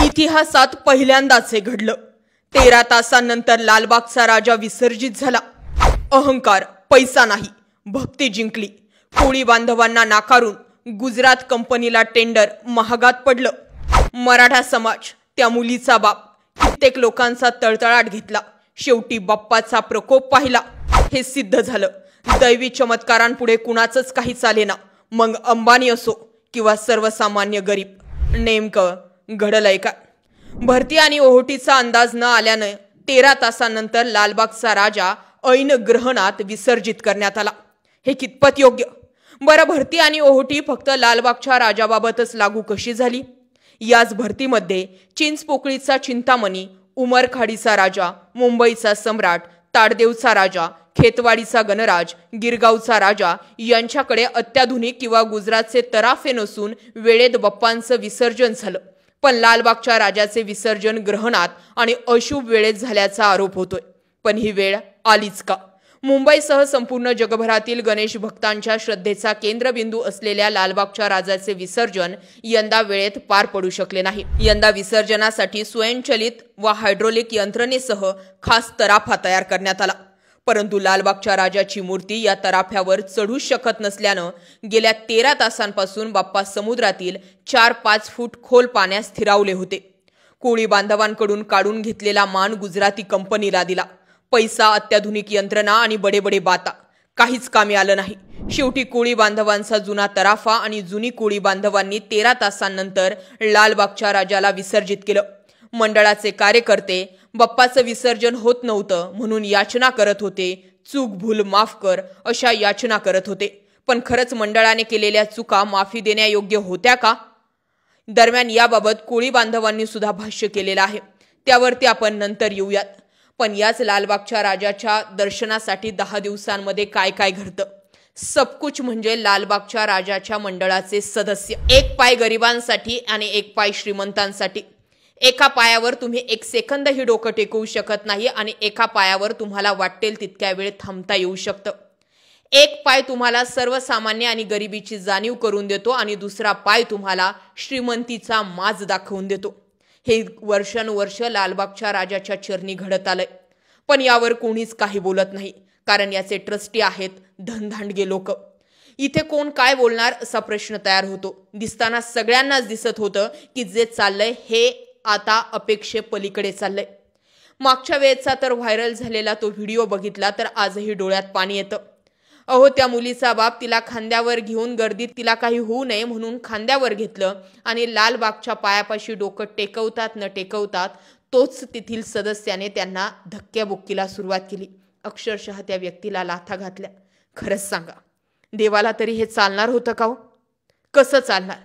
इतिहासात पहिल्यांदाच हे घडलं। 13 तासांनंतर लालबागचा राजा विसर्जित झाला। अहंकार, पैसा नाही, भक्ती जिंकली। कोळी बांधवांना नाकारून गुजरात कंपनीला टेंडर महागात पडलं। मराठा समाज, त्या मुलीचा बाप, कित्येक लोकांचा तळतळाट घेतला। शेवटी बाप्पाचा प्रकोप पाहिला। हे सिद्ध झालं, दैवी चमत्कारांपुढे कुणाचंच काही चालेना। मग अंबानी असो किंवा सर्वसामान्य गरीब। नेमकं घडलंय का? भरती आणि ओहोटीचा अंदाज न आल्यानं 13 तासांनंतर लालबागचा राजा ऐन ग्रहणात विसर्जित करण्यात आला। हे कितपत योग्य? बरं, भरती आणि ओहोटी फक्त लालबागच्या राजाबाबतच लागू कशी झाली? याच भरतीमध्ये चिंचपोकळीचा चिंतामणी, उमरखाडीचा राजा, मुंबईचा सम्राट, ताडदेवचा राजा, खेतवाडीचा गणराज, गिरगावचा राजा यांच्याकडे अत्याधुनिक किंवा गुजरातचे तराफे नसून वेळेत बाप्पांचं विसर्जन झालं। पण लालबागच्या राजाचे विसर्जन ग्रहणात आणि अशुभ वेळेत झाल्याचा आरोप होतोय। पण ही वेळ आलीच का? मुंबईसह संपूर्ण जगभरातील गणेश भक्तांच्या श्रद्धेचा केंद्रबिंदू असलेल्या लालबागच्या राजाचे विसर्जन यंदा वेळेत पार पडू शकले नाही। यंदा विसर्जनासाठी स्वयंचलित व हायड्रोलिक यंत्रणेसह खास तराफा तयार करण्यात आला। परंतु लालबागच्या राजाची मूर्ती या तराफ्यावर चढू शकत नसल्यानं गेल्या 13 तासांपासून बाप्पा समुद्रातील 4-5 फूट खोल पाण्यात स्थिरावले होते। कोळी बांधवांकडून काढून घेतलेला मान गुजराती कंपनीला दिला। पैसा, अत्याधुनिक यंत्रणा आणि बडे बाता काहीच कामी आलं नाही। शेवटी कोळी बांधवांचा जुना तराफा आणि जुनी कोळी बांधवांनी 13 तासांनंतर लालबागच्या राजाला विसर्जित केलं। मंडळाचे कार्यकर्ते बाप्पाचं विसर्जन होत नव्हतं म्हणून याचना करत होते। चूक भूल माफ कर अशा याचना करत होते। पण खरंच मंडळाने केलेल्या चुका माफी देण्यायोग्य होत्या का? दरम्यान याबाबत कोळी बांधवांनी सुद्धा भाष्य केलेलं आहे, त्यावरती आपण नंतर येऊयात। पण याच लालबागच्या राजाच्या दर्शनासाठी 10 दिवसांमध्ये काय काय घडतं? सबकुच म्हणजे लालबागच्या राजाच्या मंडळाचे सदस्य। एक पाय गरिबांसाठी आणि एक पाय श्रीमंतांसाठी। एका पायावर तुम्ही 1 सेकंदही डोकं टेकवू शकत नाही आणि एका पायावर तुम्हाला वाटेल तितक्या वेळ थांबता येऊ शकतं। एक पाय तुम्हाला सर्वसामान्य आणि गरिबीची जाणीव करून देतो आणि दुसरा पाय तुम्हाला श्रीमंतीचा माज दाखवून देतो। हे वर्षानुवर्ष लालबागच्या राजाच्या चरणी घडत आलंय। पण यावर कोणीच काही बोलत नाही, कारण याचे ट्रस्टी आहेत धनधांडगे लोक। इथे कोण काय बोलणार असा प्रश्न तयार होतो। दिसताना सगळ्यांनाच दिसत होतं की जे चाललंय हे आता अपेक्षे पलीकडे चाललंय। मागच्या वेळेचा तर व्हायरल झालेला तो व्हिडिओ बघितला तर आजही डोळ्यात पाणी येतं। अहो, त्या मुलीचा बाप तिला खांद्यावर घेऊन गर्दीत तिला काही होऊ नये म्हणून खांद्यावर घेतलं आणि लालबागच्या पायापाशी डोकं टेकवतात न टेकवतात तोच तेथील सदस्याने त्यांना धक्क्याबुक्कीला सुरुवात केली। अक्षरशः त्या व्यक्तीला लाथा घातल्या। खरंच सांगा, देवाला तरी हे चालणार होतं का हो? कसं चालणार?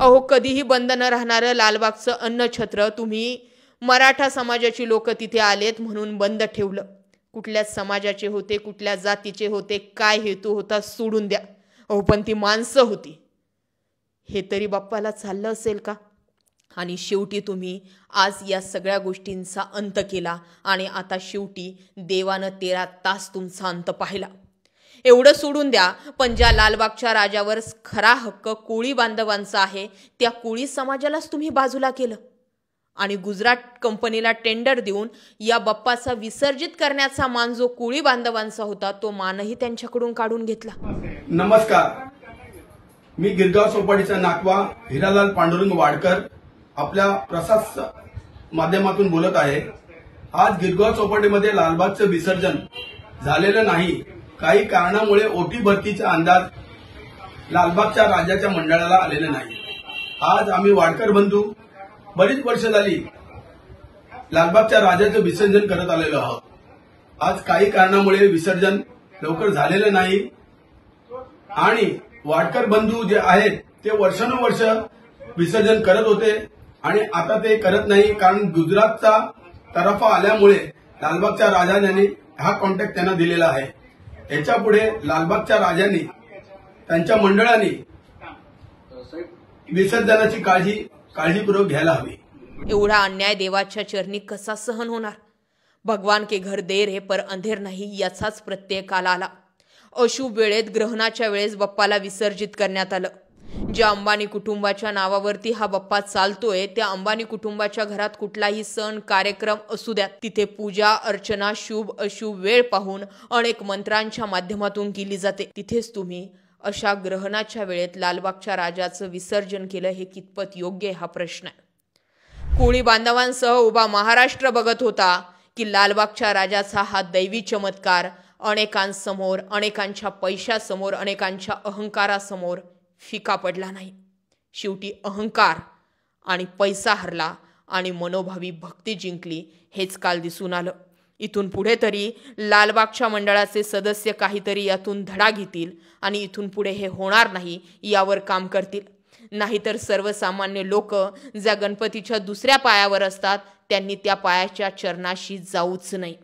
अहो, कधीही बंद न राहणारं लालबागचं अन्नछत्र तुम्ही मराठा समाजाची लोक तिथे आलेत म्हणून बंद ठेवलं। कुठल्या समाजाचे होते, कुठल्या जातीचे होते, काय हेतू होता सोडून द्या। अहो, पण ती माणसं होती, हे तरी बाप्पाला चाललं असेल का? आणि शेवटी तुम्ही आज या सगळ्या गोष्टींचा अंत केला आणि आता शेवटी देवानं 13 तास तुमचा अंत पाहिला। एवढं सोडून द्या, पण ज्या लालबागच्या राजावर खरा हक्क कोळी बांधवांचा आहे त्या कोळी समाजालाच तुम्ही बाजूला केलं आणि गुजरात कंपनीला टेंडर देऊन या बाप्पाचा विसर्जित करण्याचा मान जो कोळी बांधवांचा होता तो मानही त्यांच्याकडून काढून घेतला। नमस्कार, मी गिरगाव चौपाटीचा नाकवा हिरालाल पांडुरंग वाडकर आपल्या प्रसाद माध्यमातून बोलत आहे। आज गिरगाव चौपाटीमध्ये लालबागचं विसर्जन झालेलं नाही। काही कारणामुळे ओटी भरतीचा अंदाज लालबागच्या राजाच्या मंडळाला आलेला नाही। आज आम्ही वाडकर बंधू बरीच वर्ष झाली लालबागच्या राजाचं विसर्जन करत आलेलो आहोत। आज काही कारणामुळे विसर्जन लवकर झालेलं नाही आणि वाडकर बंधू जे आहेत ते वर्षानुवर्ष विसर्जन करत होते आणि आता ते करत नाही, कारण गुजरातचा तराफा आल्यामुळे लालबागच्या राजाने हा कॉन्ट्रॅक्ट त्यांना दिलेला आहे। याच्या पुढे लालबागच्या राजांनी त्यांच्या मंडळाने विसर्जनाची काळजीपूर्वक घ्यायला हवी। एवढा अन्याय देवाच्या चरणी कसा सहन होणार? भगवान के घर देर है पर अंधेर नाही याचाच प्रत्यय काल आला। अशुभ वेळेत ग्रहणाच्या वेळेस बाप्पाला विसर्जित करण्यात आलं। ज्या अंबानी कुटुंबाच्या नावावरती हा बाप्पा चालतोय त्या अंबानी कुटुंबाच्या घरात कुठलाही सण कार्यक्रम असू द्या, तिथे पूजा अर्चना शुभ अशुभ वेळ पाहून अनेक मंत्रांच्या माध्यमातून केली जाते. तिथेच तुम्ही अशा ग्रहणाच्या वेळेत लालबागच्या राजाचं विसर्जन केलं, हे कितपत योग्य हा प्रश्न आहे. कोळी बांधवांसह उभा महाराष्ट्र बघत होता की लालबागच्या राजाचा हा दैवी चमत्कार अनेकांसमोर, अनेकांच्या पैशासमोर, अनेकांच्या अहंकारासमोर फिका पडला नाही. शेवटी अहंकार आणि पैसा हरला आणि मनोभावी भक्ती जिंकली, हेच काल दिसून आलं. इथून पुढे तरी लालबागच्या मंडळाचे सदस्य काहीतरी यातून धडा घेतील आणि इथून पुढे हे होणार नाही यावर काम करतील. नाहीतर सर्वसामान्य लोक ज्या गणपतीच्या दुसऱ्या पायावर असतात त्यांनी त्या पायाच्या चरणाशी जाऊच नाही.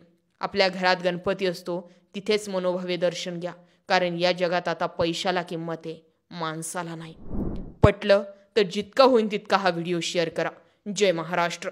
आपल्या घरात गणपती असतो तिथेच मनोभावे दर्शन घ्या, कारण या जगात आता पैशाला किंमत आहे, माणसाला नाही. पटलं तर जितका होईल तितका हा व्हिडिओ शेअर करा. जय महाराष्ट्र.